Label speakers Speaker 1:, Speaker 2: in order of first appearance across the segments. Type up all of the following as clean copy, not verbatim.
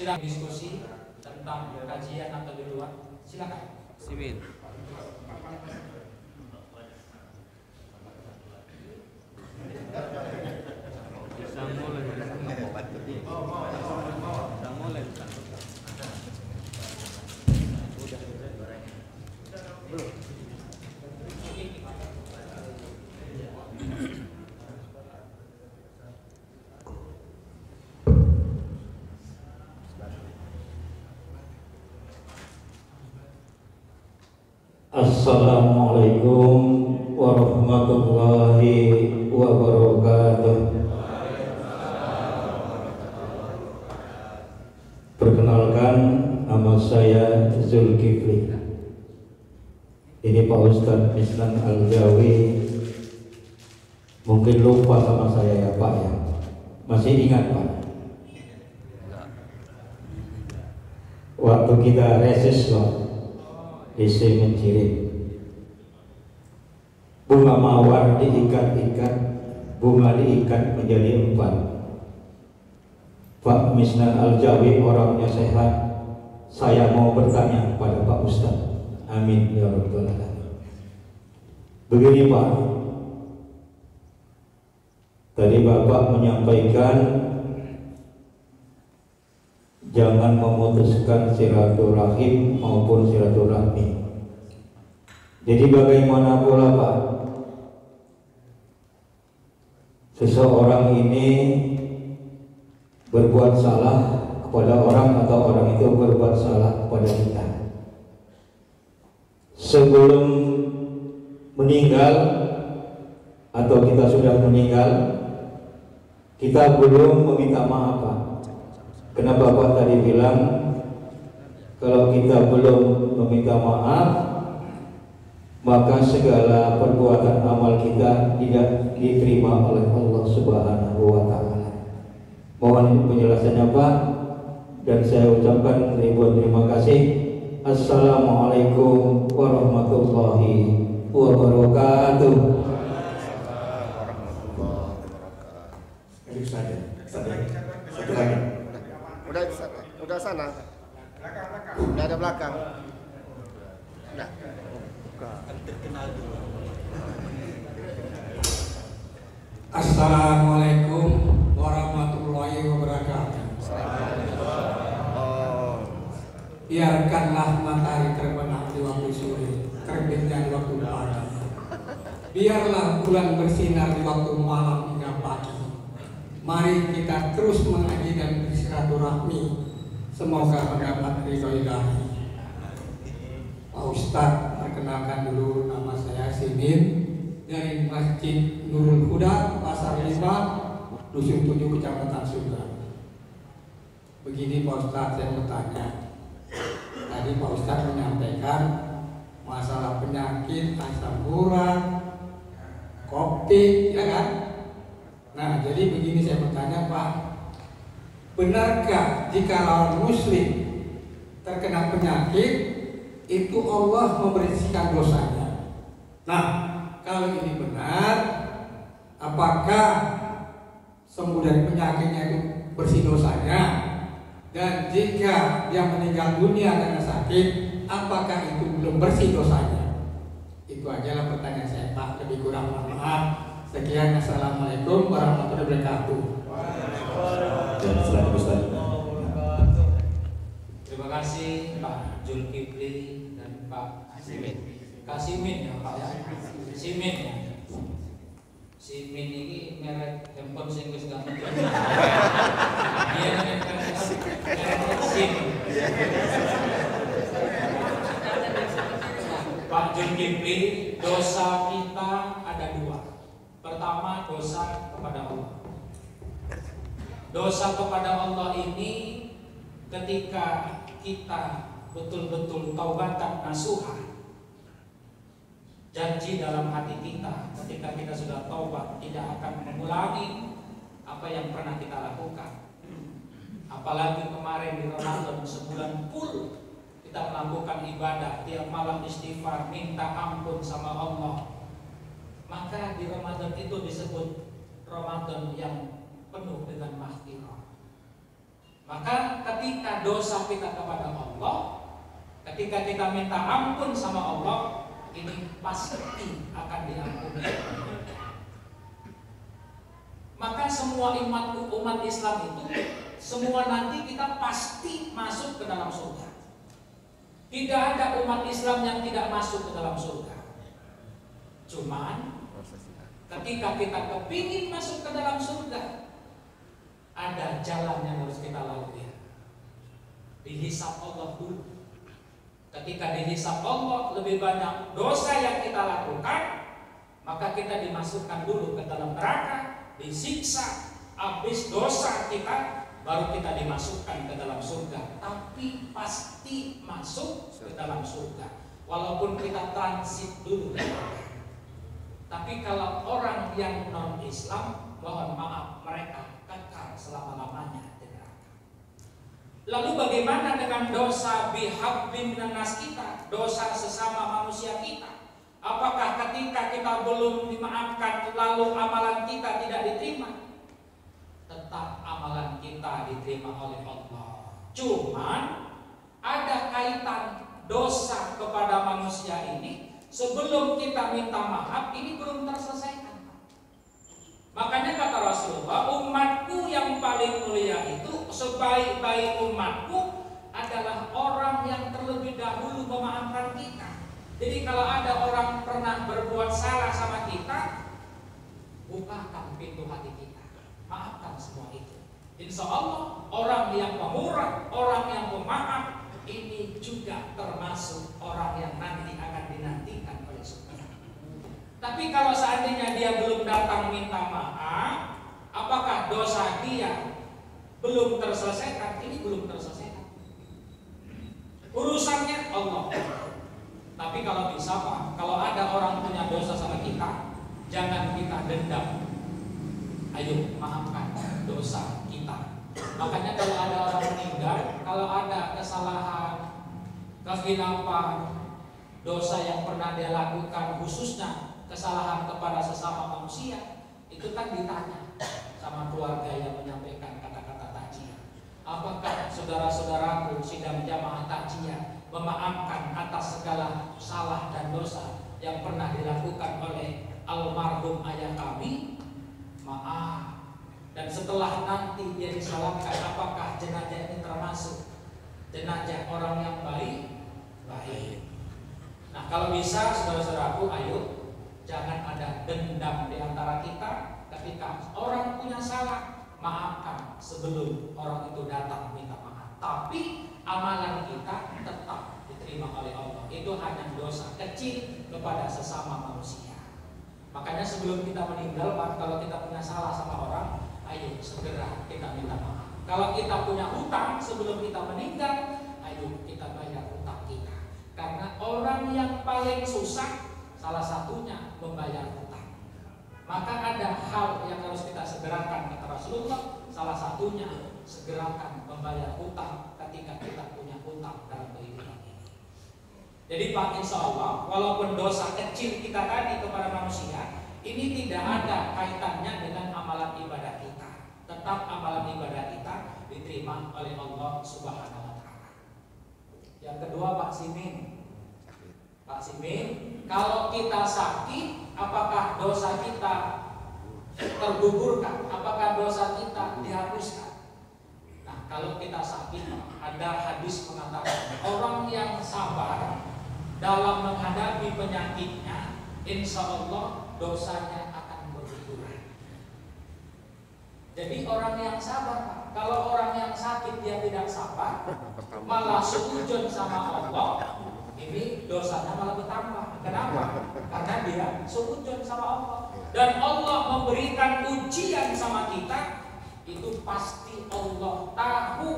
Speaker 1: Silakan diskusi tentang kajian atau di luar, silakan.
Speaker 2: Simin.
Speaker 3: Assalamualaikum warahmatullahi wabarakatuh. Perkenalkan, nama saya Zulkifli. Ini Pak Ustadz Misnan Al-Jawi. Mungkin lupa sama saya ya Pak ya. Masih ingat Pak? Waktu kita reses loh di Mencirit, bunga mawar diikat-ikat, bunga diikat menjadi 4. Pak Misnan Al-Jawi orangnya sehat. Saya mau bertanya kepada Pak Ustadz. Amin ya rabbal alamin. Begini Pak, tadi Bapak menyampaikan jangan memutuskan silaturahim maupun silaturahmi. Jadi bagaimana pula Pak, seseorang ini berbuat salah kepada orang atau orang itu berbuat salah kepada kita, sebelum meninggal atau kita sudah meninggal, kita belum meminta maaf Pak. Kenapa Bapak tadi bilang kalau kita belum meminta maaf, maka segala perbuatan amal kita tidak diterima oleh Allah Subhanahu wa Ta'ala. Mohon penjelasannya Pak, dan saya ucapkan ribuan terima kasih. Assalamualaikum warahmatullahi wabarakatuh.
Speaker 4: Satu lagi. Udah sana. Udah ada belakang. Udah.
Speaker 1: Assalamualaikum warahmatullahi wabarakatuh. Biarkanlah matahari terbenam di waktu sore, terbitnya di waktu pagi. Biarlah bulan bersinar di waktu malam hingga pagi. Mari kita terus mengaji dan bersilaturahmi. Semoga mendapat ridho Ilahi. Pak Ustadz, perkenalkan dulu, nama saya Simin dari Masjid Nurul Huda, Pasar 5, Dusun 7, Kecamatan Sunda. Begini Pak Ustadz, saya bertanya. Tadi Pak Ustadz menyampaikan masalah penyakit asam urat, COVID, ya kan? Nah, jadi begini saya bertanya Pak, benarkah jika lawan muslim terkena penyakit itu Allah membersihkan dosanya? Nah, kalau ini benar, apakah sembuh dari penyakitnya itu bersih dosanya? Dan jika dia meninggal dunia karena sakit, apakah itu belum bersih dosanya? Itu ajalah pertanyaan saya Pak, lebih kurang mohon maaf. Sekian, assalamualaikum warahmatullahi wabarakatuh. Terima kasih Pak Zulkifli dan Pak Simin ya Pak ya. Simin ya. Simin ini merek handphone sing wis gak ngerti. Iya merek SIM. Pak Zulkifli, dosa kita ada 2. Pertama, dosa kepada Allah. Dosa kepada Allah ini
Speaker 2: ketika kita betul-betul taubatan nasuha, janji dalam hati kita ketika kita sudah taubat tidak akan mengulangi apa yang pernah kita lakukan. Apalagi kemarin di Ramadan sebulan full kita melakukan ibadah, tiap malam istighfar, minta ampun sama Allah. Maka di Ramadan itu disebut Ramadan yang penuh dengan maghfirah. Maka ketika dosa kita kepada Allah, ketika kita minta ampun sama Allah, ini pasti akan diampuni. Maka semua umat Islam itu, semua nanti kita pasti masuk ke dalam surga. Tidak ada umat Islam yang tidak masuk ke dalam surga. Cuman ketika kita kepingin masuk ke dalam surga, ada jalan yang harus kita lalui. Dihisab Allah dulu. Ketika dihisab Allah lebih banyak dosa yang kita lakukan, maka kita dimasukkan dulu ke dalam neraka, disiksa, habis dosa kita baru kita dimasukkan ke dalam surga. Tapi pasti masuk ke dalam surga, walaupun kita transit dulu ke neraka. Tapi kalau orang yang non-Islam, mohon maaf, mereka kekal selama-lamanya di neraka. Lalu bagaimana dengan dosa bihabbin minas kita, dosa sesama manusia kita? Apakah ketika kita belum dimaafkan lalu amalan kita tidak diterima? Tetap amalan kita diterima oleh Allah. Cuman ada kaitan dosa kepada manusia ini. Sebelum kita minta maaf, ini belum terselesaikan. Makanya kata Rasulullah, umatku yang paling mulia itu, sebaik-baik umatku adalah orang yang terlebih dahulu memaafkan kita. Jadi kalau ada orang pernah berbuat salah sama kita, bukakan pintu hati kita, maafkan semua itu. Insya Allah orang yang pemurah, orang yang pemaaf, ini juga termasuk orang yang nanti akan dinantikan oleh surga. Tapi kalau seandainya dia belum datang minta maaf, apakah dosa dia belum terselesaikan? Ini belum terselesaikan. Urusannya Allah. Tapi kalau bisa Pak, kalau ada orang punya dosa sama kita, jangan kita dendam. Ayo maafkan dosa kita. Makanya kalau ada orang meninggal, kalau ada kesalahan, kekhilafan, dosa yang pernah dia lakukan, khususnya kesalahan kepada sesama manusia, itu kan ditanya sama keluarga yang menyampaikan kata-kata takziah. Apakah saudara-saudaraku sidang jamaah takziah memaafkan atas segala salah dan dosa yang pernah dilakukan oleh almarhum ayah kami? Maaf. Dan setelah nanti dia disalamkan, apakah jenazah ini termasuk jenazah orang yang baik? Baik. Nah kalau bisa saudara-saudaraku, ayo jangan ada dendam di antara kita. Ketika orang punya salah, maafkan sebelum orang itu datang minta maaf. Tapi amalan kita tetap diterima oleh Allah. Itu hanya dosa kecil kepada sesama manusia. Makanya sebelum kita meninggal, Pak, kalau kita punya salah sama orang, ayo segera kita minta maaf. Kalau kita punya hutang sebelum kita meninggal, ayo kita bayar hutang kita. Karena orang yang paling susah salah satunya membayar hutang. Maka ada hal yang harus kita segerakan kata Rasulullah. Salah satunya segerakan membayar hutang ketika kita punya hutang dalam kehidupan ini. Jadi Pak, insya Allah walaupun dosa kecil kita tadi kepada manusia, ini tidak ada kaitannya dengan amalan ibadah kita. Tetap amalan ibadah kita diterima oleh Allah Subhanahu wa Ta'ala. Yang kedua Pak Simin. Pak Simin, kalau kita sakit, apakah dosa kita tergugurkan? Apakah dosa kita dihapuskan? Nah, kalau kita sakit, ada hadis mengatakan orang yang sabar dalam menghadapi penyakitnya, insya Allah dosanya akan berguguran. Jadi orang yang sabar, Pak. Kalau orang yang sakit dia tidak sabar, malah sujud sama Allah, ini dosanya malah bertambah. Kenapa? Karena dia sujud sama Allah. Dan Allah memberikan ujian sama kita, itu pasti Allah tahu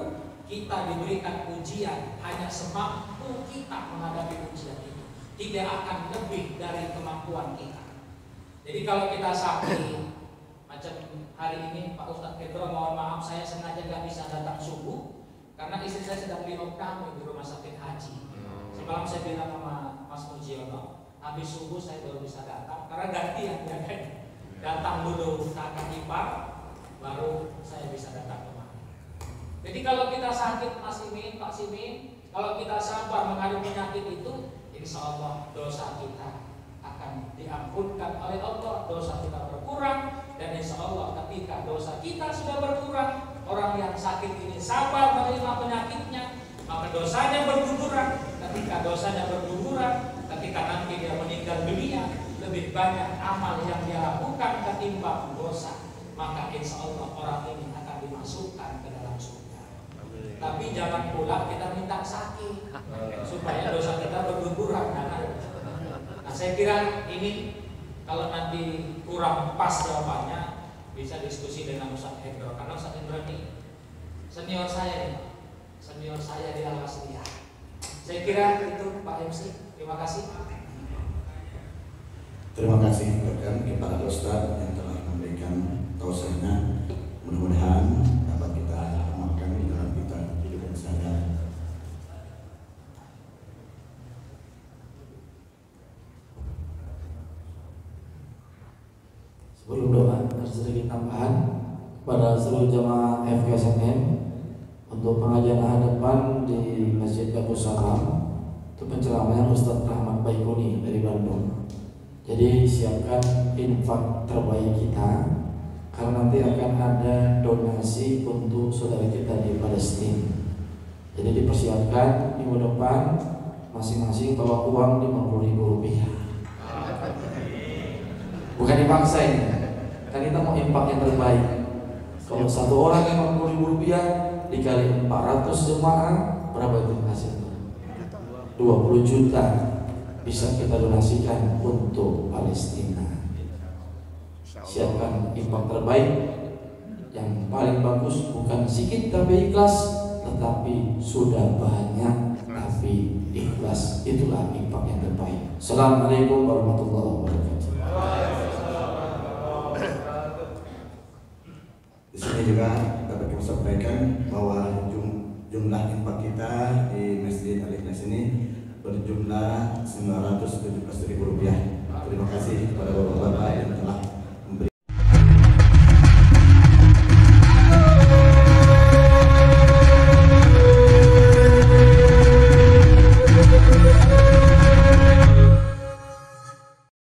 Speaker 2: kita diberikan ujian hanya semampu kita menghadapi ujian itu, tidak akan lebih dari kemampuan kita. Jadi kalau kita sakit, macam hari ini Pak Ustadz Pedro, mohon maaf saya sengaja nggak bisa datang subuh karena istri saya sedang diopname di rumah sakit haji. Semalam saya bilang sama Mas Mujiono, habis subuh saya baru bisa datang karena gantian ya kan. Datang dulu kakak ipar, baru saya bisa datang kemari. Jadi kalau kita sakit Mas Imin, Pak Simin, kalau kita sabar menghadapi penyakit itu, insya Allah dosa kita akan diampunkan oleh Allah, dosa kita berkurang, dan insya Allah ketika dosa kita sudah berkurang, orang yang sakit ini sabar menerima penyakitnya, maka dosanya berguguran. Ketika dosanya berguguran, ketika nanti dia meninggal dunia, lebih banyak amal yang dia lakukan ketimbang dosa, maka insya Allah orang ini akan dimasukkan ke dalam surga. Tapi jangan pula kita minta sakit supaya dosa kita berguguran. Nah, saya kira ini kalau nanti kurang pas jawabannya bisa diskusi dengan Ustaz Hendro, karena Ustaz Hendro ini senior saya di Al-Wasliyah. Saya kira itu Pak MC. Terima kasih.
Speaker 5: Terima kasih rekan kepada Ustaz yang telah memberikan tausiahnya. Mudah-mudahan dapat kita amalkan di dalam kita hidup sehari-hari.
Speaker 6: Sebelum doa, ada sedikit tambahan pada seluruh jamaah FKSNM untuk pengajian ahad depan di Masjid Abu Salam, itu penceramahan Ustadz Rahmat Baikuni dari Bandung. Jadi siapkan infak terbaik kita, karena nanti akan ada donasi untuk saudara kita di Palestina. Jadi dipersiapkan minggu depan masing-masing bawa uang Rp50.000. Bukan dipaksa ini, kan kita mau infak yang terbaik. Kalau satu orang Rp50.000 dikali 400 jemaah, berapa itu hasilnya? 20 juta bisa kita donasikan untuk Palestina. Siapkan infak terbaik yang paling bagus, bukan sedikit tapi ikhlas, tetapi sudah banyak tapi ikhlas. Itulah infak yang terbaik. Assalamualaikum warahmatullahi wabarakatuh.
Speaker 5: Di sini juga dapat kami sampaikan bahwa jumlah infak kita di Masjid Al-Ikhlas ini berjumlah Rp917.000. Terima kasih kepada bapak-bapak yang telah